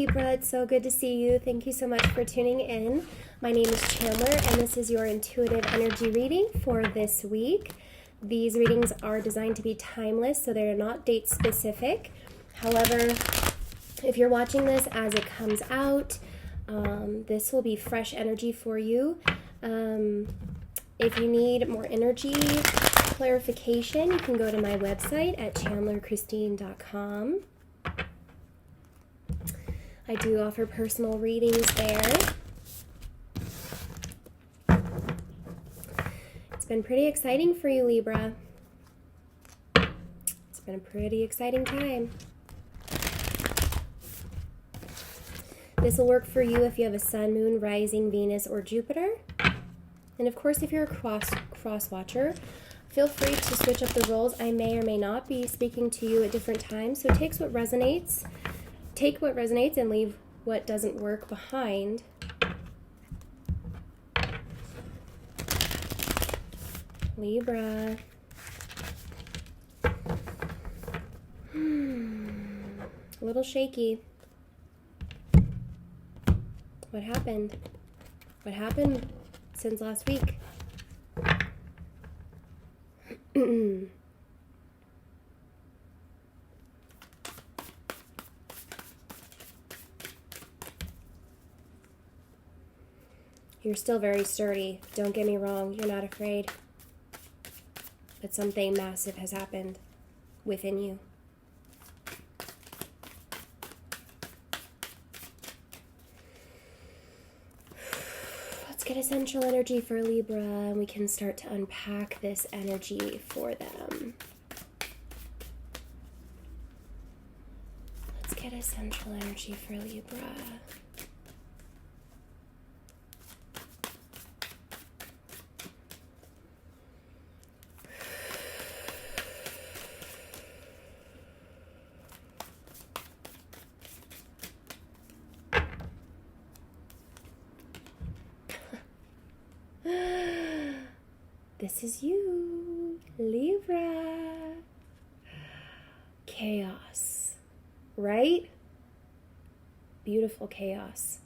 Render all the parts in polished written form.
Libra, it's so good to see you. Thank you so much for tuning in. My name is Chandler, and this is your intuitive energy reading for this week. These readings are designed to be timeless, so they're not date specific. However, if you're watching this as it comes out, this will be fresh energy for you. If you need more energy clarification, you can go to my website at chandlerchristine.com. I do offer personal readings there. It's been pretty exciting for you, Libra. It's been a pretty exciting time. This will work for you if you have a sun, moon, rising, Venus, or Jupiter. And of course, if you're a cross watcher, feel free to switch up the roles. I may or may not be speaking to you at different times, so take what resonates and leave what doesn't work behind. Libra. A little shaky. What happened? What happened since last week? You're still very sturdy. Don't get me wrong. You're not afraid. But something massive has happened within you. Let's get essential energy for Libra, and we can start to unpack this energy for them. Let's get essential energy for Libra. This is you, Libra. Chaos, right? Beautiful chaos.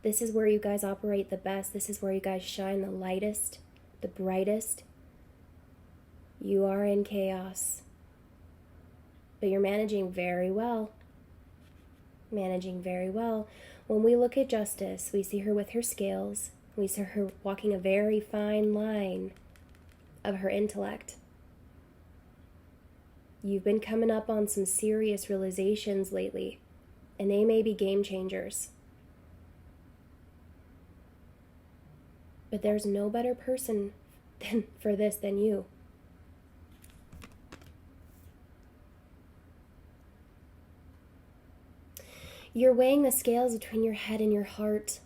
This is where you guys operate the best. This is where you guys shine the lightest, the brightest. You are in chaos, but you're managing very well. Managing very well. When we look at Justice, we see her with her scales. We see her walking a very fine line of her intellect. You've been coming up on some serious realizations lately, and they may be game changers. But there's no better person for this than you. You're weighing the scales between your head and your heart.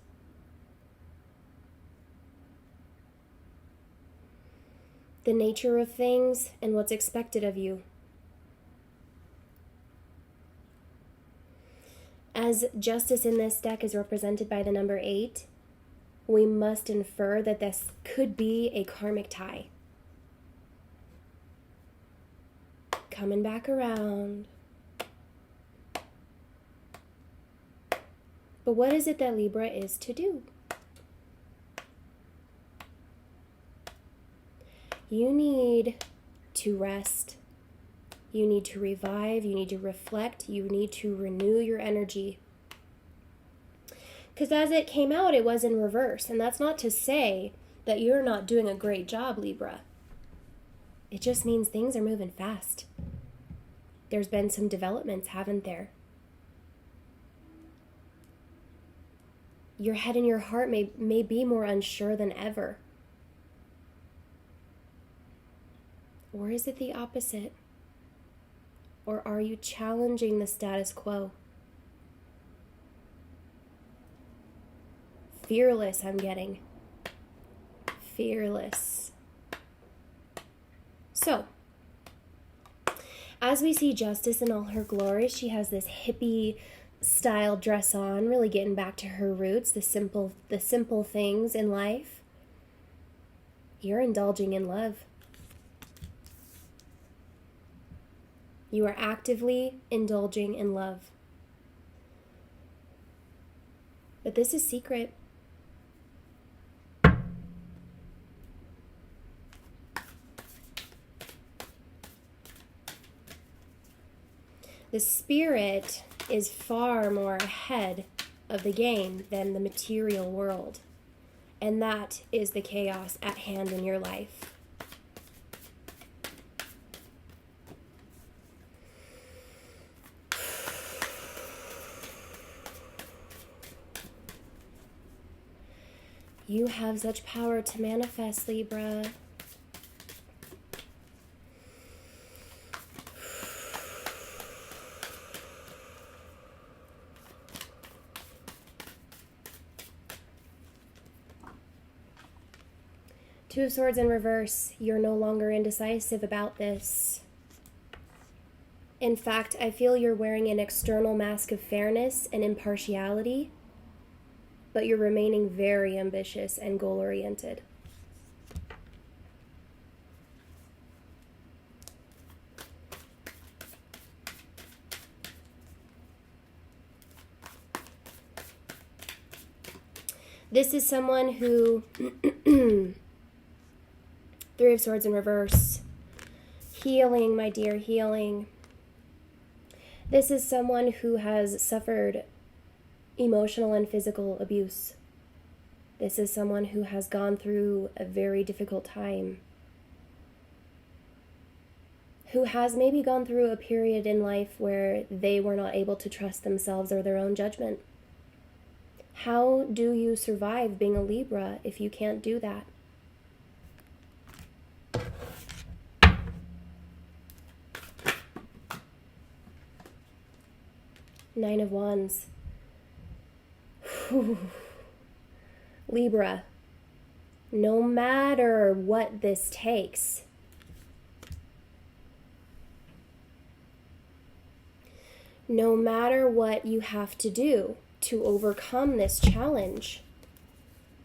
The nature of things and what's expected of you. As Justice in this deck is represented by the number 8, we must infer that this could be a karmic tie. Coming back around. But what is it that Libra is to do? You need to rest. You need to revive. You need to reflect. You need to renew your energy. Because as it came out, it was in reverse. And that's not to say that you're not doing a great job, Libra. It just means things are moving fast. There's been some developments, haven't there? Your head and your heart may be more unsure than ever. Or is it the opposite? Or are you challenging the status quo? Fearless, I'm getting. Fearless. So, as we see Justice in all her glory, she has this hippie style dress on, really getting back to her roots, the simple things in life. You're indulging in love. You are actively indulging in love. But this is secret. The spirit is far more ahead of the game than the material world. And that is the chaos at hand in your life. You have such power to manifest, Libra. Two of Swords in reverse. You're no longer indecisive about this. In fact, I feel you're wearing an external mask of fairness and impartiality, but you're remaining very ambitious and goal-oriented. This is someone who... Three of Swords in reverse. Healing, my dear, healing. This is someone who has suffered emotional and physical abuse. This is someone who has gone through a very difficult time. Who has maybe gone through a period in life where they were not able to trust themselves or their own judgment. How do you survive being a Libra if you can't do that? Nine of Wands. Whew. Libra, no matter what this takes, no matter what you have to do to overcome this challenge,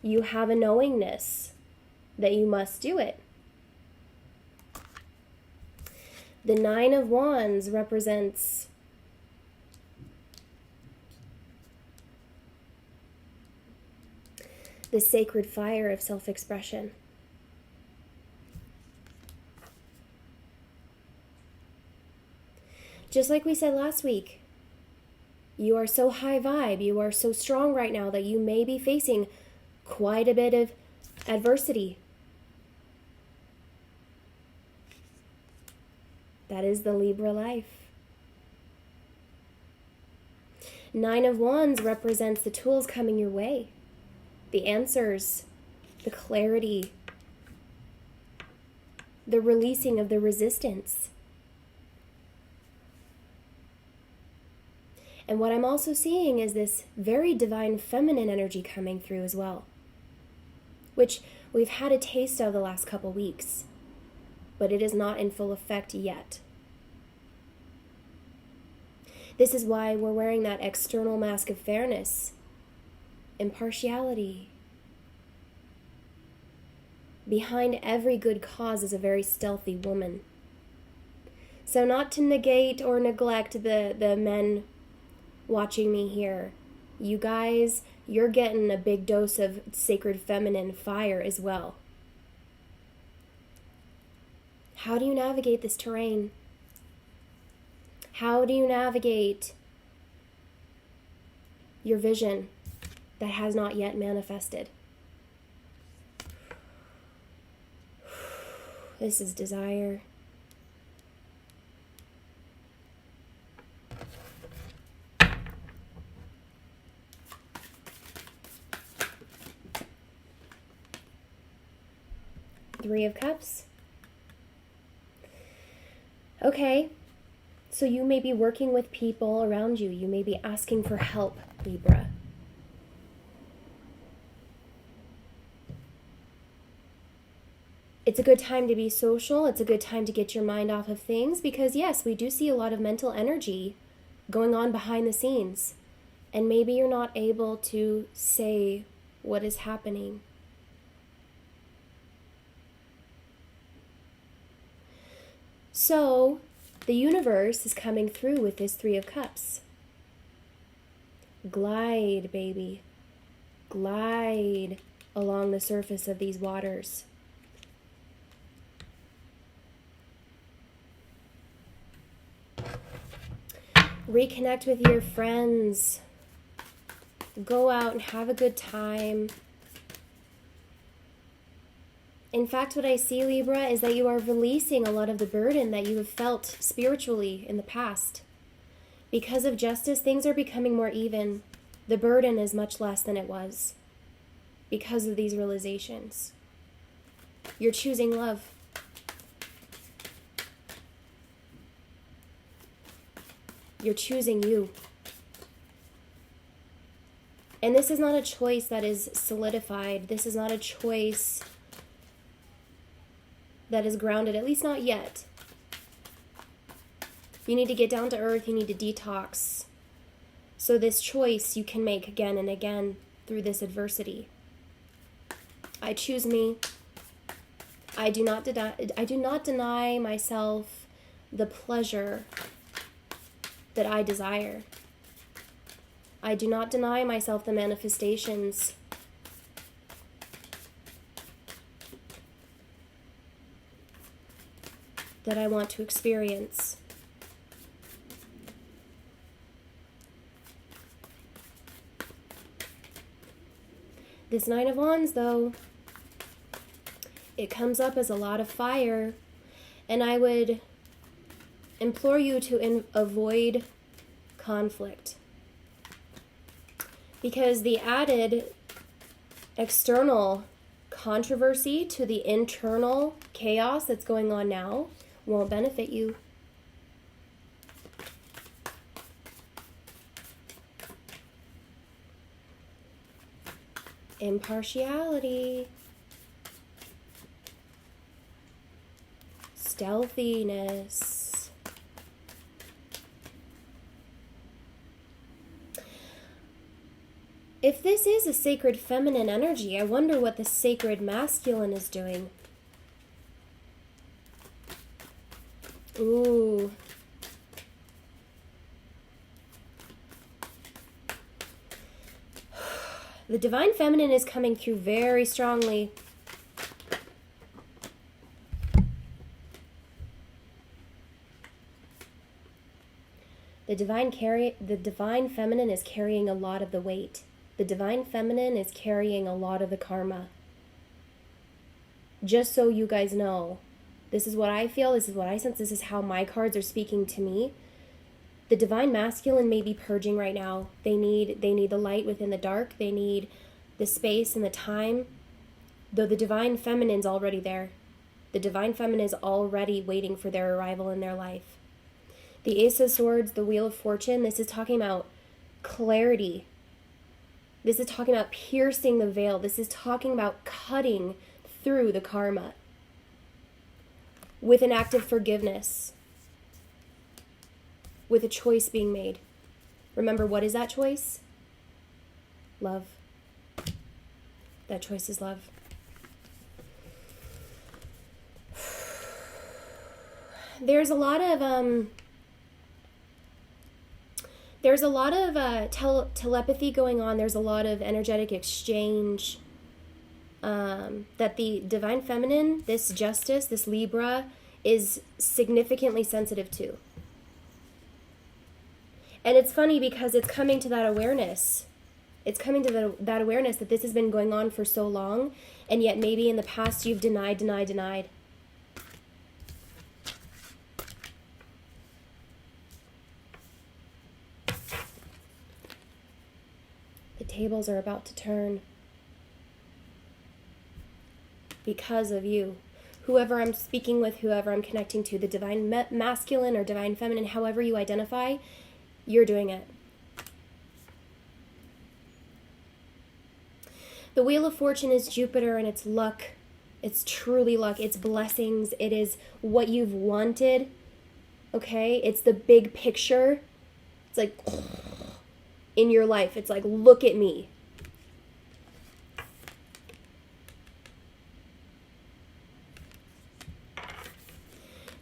you have a knowingness that you must do it. The Nine of Wands represents the sacred fire of self-expression. Just like we said last week, you are so high vibe, you are so strong right now that you may be facing quite a bit of adversity. That is the Libra life. Nine of Wands represents the tools coming your way. The answers, the clarity, the releasing of the resistance. And what I'm also seeing is this very divine feminine energy coming through as well, which we've had a taste of the last couple weeks, but it is not in full effect yet. This is why we're wearing that external mask of fairness. Impartiality. Behind every good cause is a very stealthy woman. So not to negate or neglect the men watching me here. You guys, you're getting a big dose of sacred feminine fire as well. How do you navigate this terrain? How do you navigate your vision that has not yet manifested? This is desire. Three of Cups. Okay, so you may be working with people around you. You may be asking for help, Libra. It's a good time to be social. It's a good time to get your mind off of things because, yes, we do see a lot of mental energy going on behind the scenes. And maybe you're not able to say what is happening. So, the universe is coming through with this Three of Cups. Glide, baby. Glide along the surface of these waters. Reconnect with your friends. Go out and have a good time. In fact, what I see, Libra, is that you are releasing a lot of the burden that you have felt spiritually in the past. Because of justice, things are becoming more even. The burden is much less than it was because of these realizations. You're choosing love. You're choosing you. And this is not a choice that is solidified. This is not a choice that is grounded, at least not yet. You need to get down to earth. You need to detox. So this choice you can make again and again through this adversity. I choose me. I do not deny myself the pleasure that I desire. I do not deny myself the manifestations that I want to experience. This Nine of Wands, though, it comes up as a lot of fire, and I would implore you to avoid conflict. Because the added external controversy to the internal chaos that's going on now won't benefit you. Impartiality, stealthiness, if this is a sacred feminine energy, I wonder what the sacred masculine is doing. Ooh. The divine feminine is coming through very strongly. The divine feminine is carrying a lot of the weight. The divine feminine is carrying a lot of the karma. Just so you guys know, this is what I feel, this is what I sense, this is how my cards are speaking to me. The divine masculine may be purging right now. They need the light within the dark. They need the space and the time. Though the divine feminine's already there. The divine feminine is already waiting for their arrival in their life. The Ace of Swords, the Wheel of Fortune, this is talking about clarity. This is talking about piercing the veil. This is talking about cutting through the karma with an act of forgiveness. With a choice being made. Remember, what is that choice? Love. That choice is love. There's a lot of telepathy going on. There's a lot of energetic exchange that the divine feminine, this justice, this Libra, is significantly sensitive to. And it's funny because it's coming to that awareness. It's coming to that awareness that this has been going on for so long, and yet maybe in the past you've denied. The tables are about to turn because of you. Whoever I'm speaking with, whoever I'm connecting to, the divine masculine or divine feminine, however you identify, you're doing it. The Wheel of Fortune is Jupiter, and it's luck. It's truly luck. It's blessings. It is what you've wanted. Okay? It's the big picture. It's like in your life. It's like, look at me.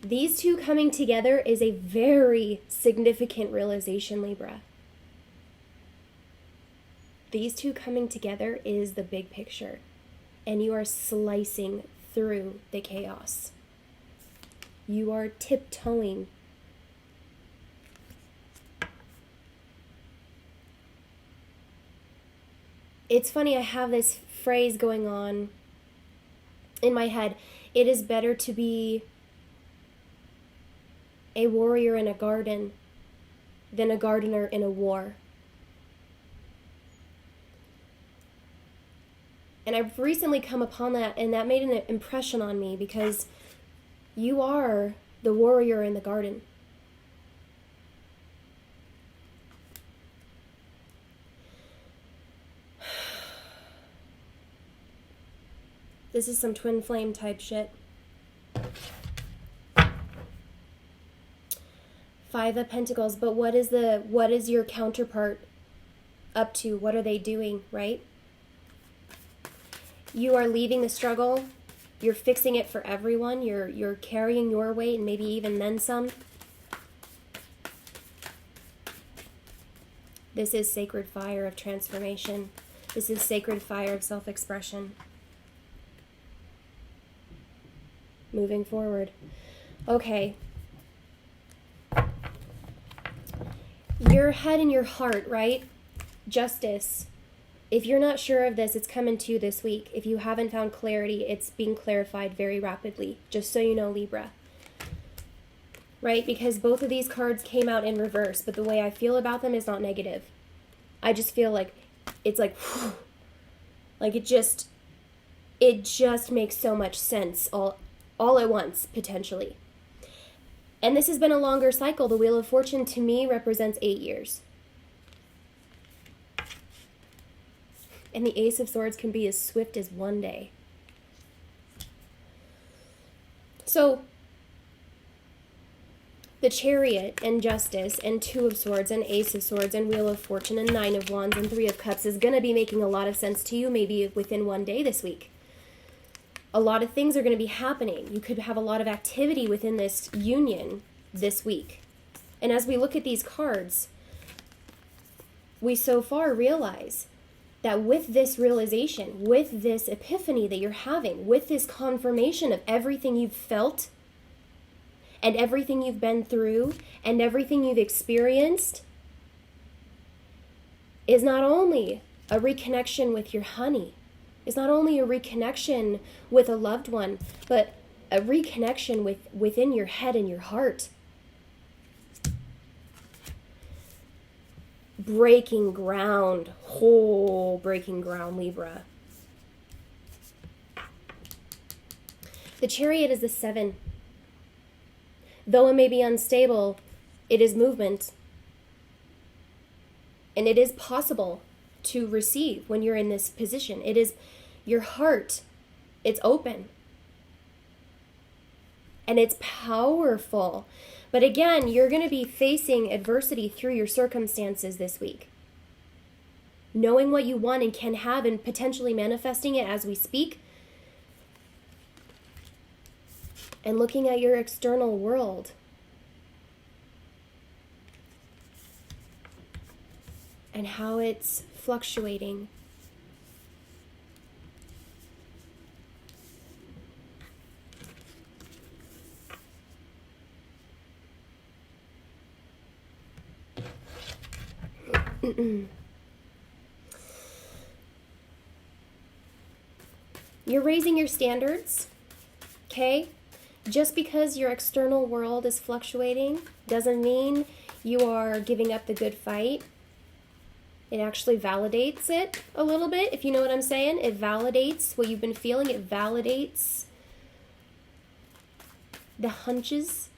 These two coming together is a very significant realization, Libra. These two coming together is the big picture, and you are slicing through the chaos. You are tiptoeing. It's funny, I have this phrase going on in my head. It is better to be a warrior in a garden than a gardener in a war. And I've recently come upon that, and that made an impression on me, because you are the warrior in the garden. This is some twin flame type shit. 5 of Pentacles, but what is your counterpart up to? What are they doing, right? You are leaving the struggle. You're fixing it for everyone. You're carrying your weight and maybe even then some. This is sacred fire of transformation. This is sacred fire of self-expression. Moving forward. Okay. Your head and your heart, right? Justice. If you're not sure of this, it's coming to you this week. If you haven't found clarity, it's being clarified very rapidly. Just so you know, Libra. Right? Because both of these cards came out in reverse, but the way I feel about them is not negative. I just feel like it's like, whew, like it just makes so much sense all at once, potentially. And this has been a longer cycle. The Wheel of Fortune, to me, represents 8 years. And the Ace of Swords can be as swift as one day. So, the Chariot and Justice and 2 of Swords and Ace of Swords and Wheel of Fortune and 9 of Wands and 3 of Cups is going to be making a lot of sense to you, maybe within one day this week. A lot of things are going to be happening. You could have a lot of activity within this union this week. And as we look at these cards, we so far realize that with this realization, with this epiphany that you're having, with this confirmation of everything you've felt and everything you've been through and everything you've experienced, is not only a reconnection with your honey, is not only a reconnection with a loved one, but a reconnection within your head and your heart. Breaking ground, whole breaking ground, Libra. The Chariot is the 7. Though it may be unstable, it is movement. And it is possible to receive when you're in this position. It is your heart. It's open. And it's powerful. But again, you're going to be facing adversity through your circumstances this week. Knowing what you want and can have and potentially manifesting it as we speak. And looking at your external world. And how it's fluctuating. You're raising your standards, okay? Just because your external world is fluctuating doesn't mean you are giving up the good fight. It actually validates it a little bit, if you know what I'm saying. It validates what you've been feeling. It validates the hunches.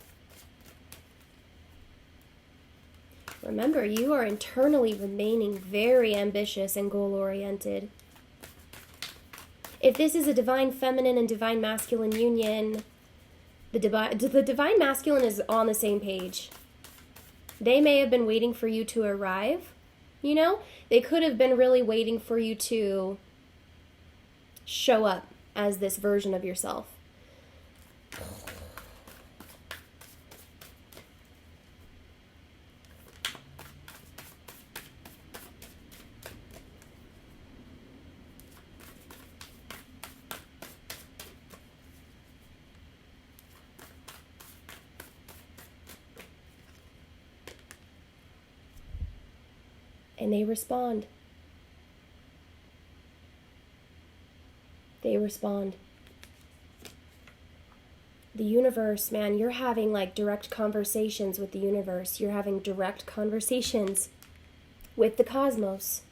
Remember, you are internally remaining very ambitious and goal-oriented. If this is a divine feminine and divine masculine union, the divine masculine is on the same page. They may have been waiting for you to arrive, you know? They could have been really waiting for you to show up as this version of yourself. And they respond. They respond. The universe, man, you're having like direct conversations with the universe. You're having direct conversations with the cosmos.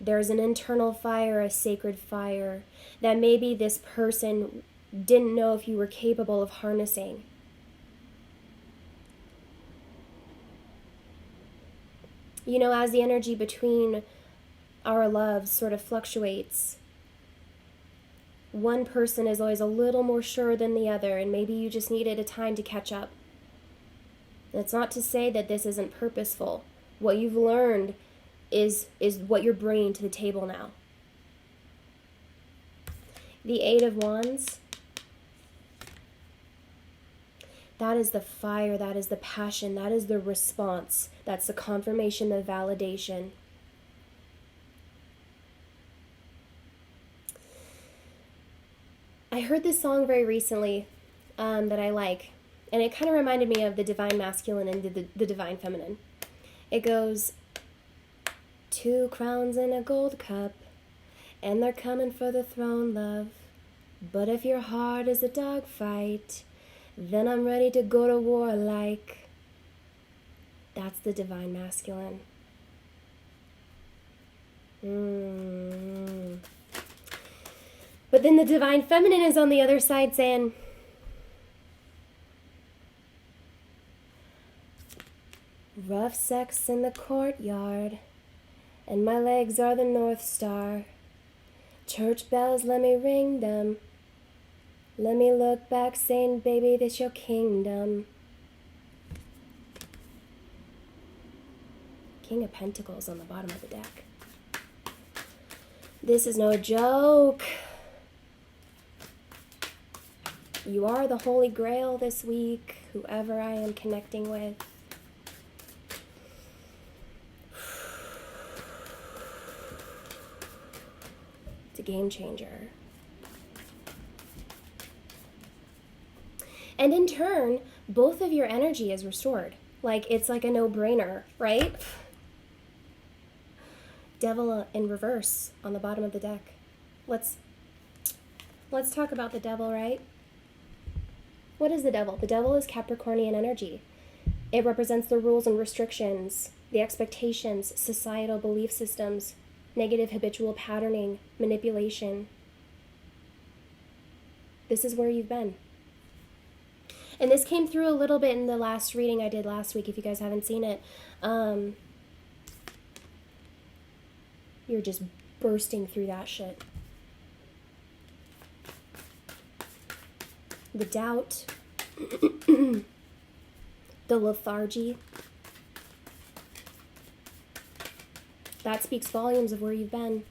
There's an internal fire, a sacred fire, that maybe this person didn't know if you were capable of harnessing. You know, as the energy between our loves sort of fluctuates, one person is always a little more sure than the other, and maybe you just needed a time to catch up. That's not to say that this isn't purposeful. What you've learned is what you're bringing to the table now. The Eight of Wands, that is the fire, that is the passion, that is the response. That's the confirmation, the validation. I heard this song very recently that I like, and it kind of reminded me of the divine masculine and the divine feminine. It goes, 2 crowns and a gold cup, and they're coming for the throne, love. But if your heart is a dog fight, then I'm ready to go to war like. That's the divine masculine. But then the divine feminine is on the other side saying, rough sex in the courtyard, and my legs are the North Star. Church bells, let me ring them. Let me look back saying, baby, this your kingdom. King of Pentacles on the bottom of the deck. This is no joke. You are the Holy Grail this week, whoever I am connecting with. It's a game changer. And in turn, both of your energy is restored. Like, it's like a no-brainer, right? Devil in reverse on the bottom of the deck. Let's talk about the devil, right? What is the devil? The devil is Capricornian energy. It represents the rules and restrictions, the expectations, societal belief systems, negative habitual patterning, manipulation. This is where you've been. And this came through a little bit in the last reading I did last week, if you guys haven't seen it. You're just bursting through that shit. The doubt, the lethargy. That speaks volumes of where you've been.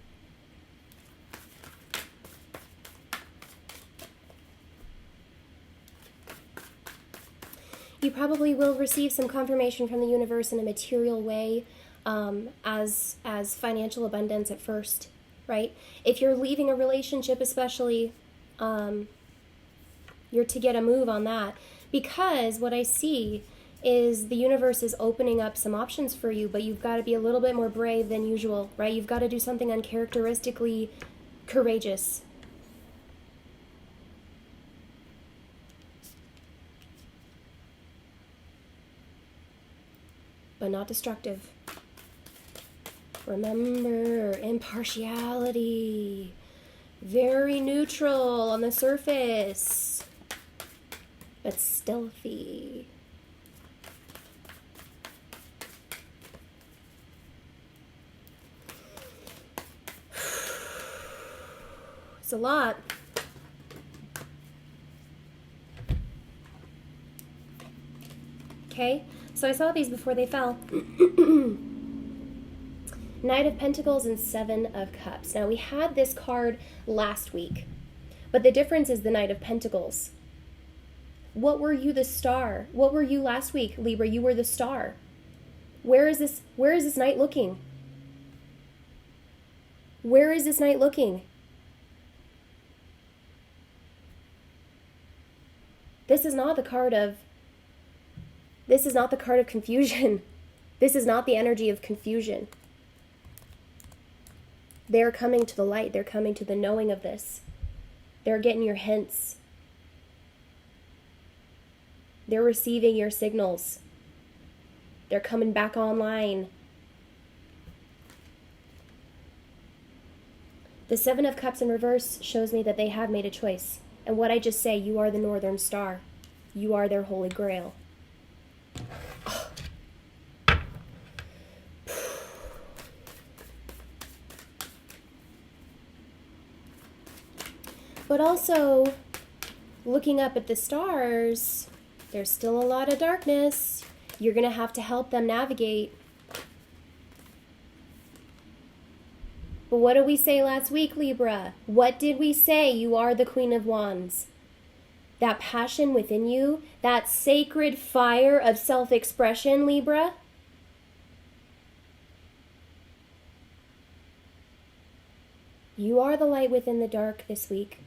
You probably will receive some confirmation from the universe in a material way, as financial abundance at first, right? If you're leaving a relationship especially, you're to get a move on that, because what I see is the universe is opening up some options for you, but you've got to be a little bit more brave than usual, right? You've got to do something uncharacteristically courageous. But not destructive. Remember, impartiality. Very neutral on the surface, but stealthy. It's a lot. Okay, so I saw these before they fell. Knight of Pentacles and Seven of Cups. Now, we had this card last week, but the difference is the Knight of Pentacles. What were you, the star? What were you last week, Libra? You were the star. Where is this knight looking? Where is this knight looking? This is not the card of This is not the card of confusion. This is not the energy of confusion. They're coming to the light. They're coming to the knowing of this. They're getting your hints. They're receiving your signals. They're coming back online. The Seven of Cups in reverse shows me that they have made a choice. And what I just say, you are the Northern Star. You are their Holy Grail. But also, looking up at the stars, there's still a lot of darkness. You're going to have to help them navigate. But what did we say last week, Libra? What did we say? You are the Queen of Wands. That passion within you, that sacred fire of self-expression, Libra. You are the light within the dark this week.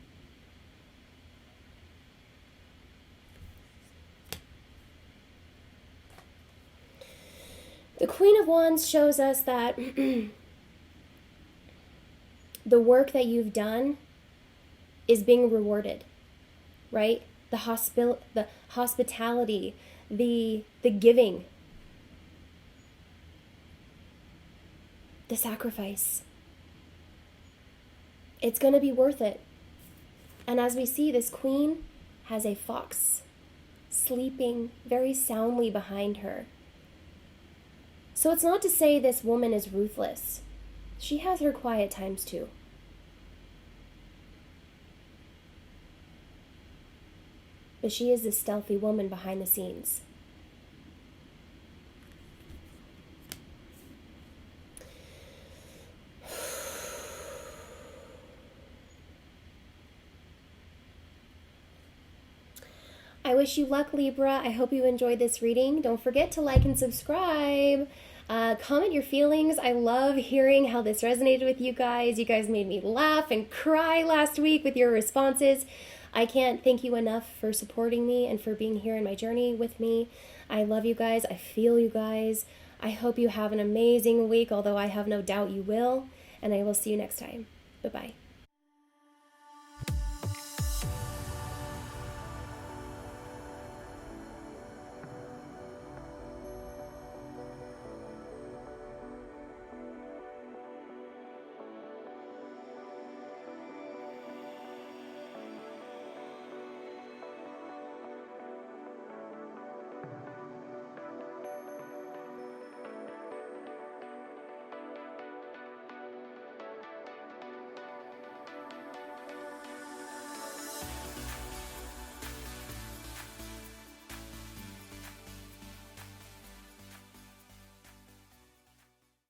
The Queen of Wands shows us that the work that you've done is being rewarded, right? The hospitality, the giving, the sacrifice. It's going to be worth it. And as we see, this queen has a fox sleeping very soundly behind her. So it's not to say this woman is ruthless. She has her quiet times too. But she is this stealthy woman behind the scenes. I wish you luck, Libra. I hope you enjoyed this reading. Don't forget to like and subscribe. Comment your feelings. I love hearing how this resonated with you guys. You guys made me laugh and cry last week with your responses. I can't thank you enough for supporting me and for being here in my journey with me. I love you guys. I feel you guys. I hope you have an amazing week, although I have no doubt you will. And I will see you next time. Bye-bye.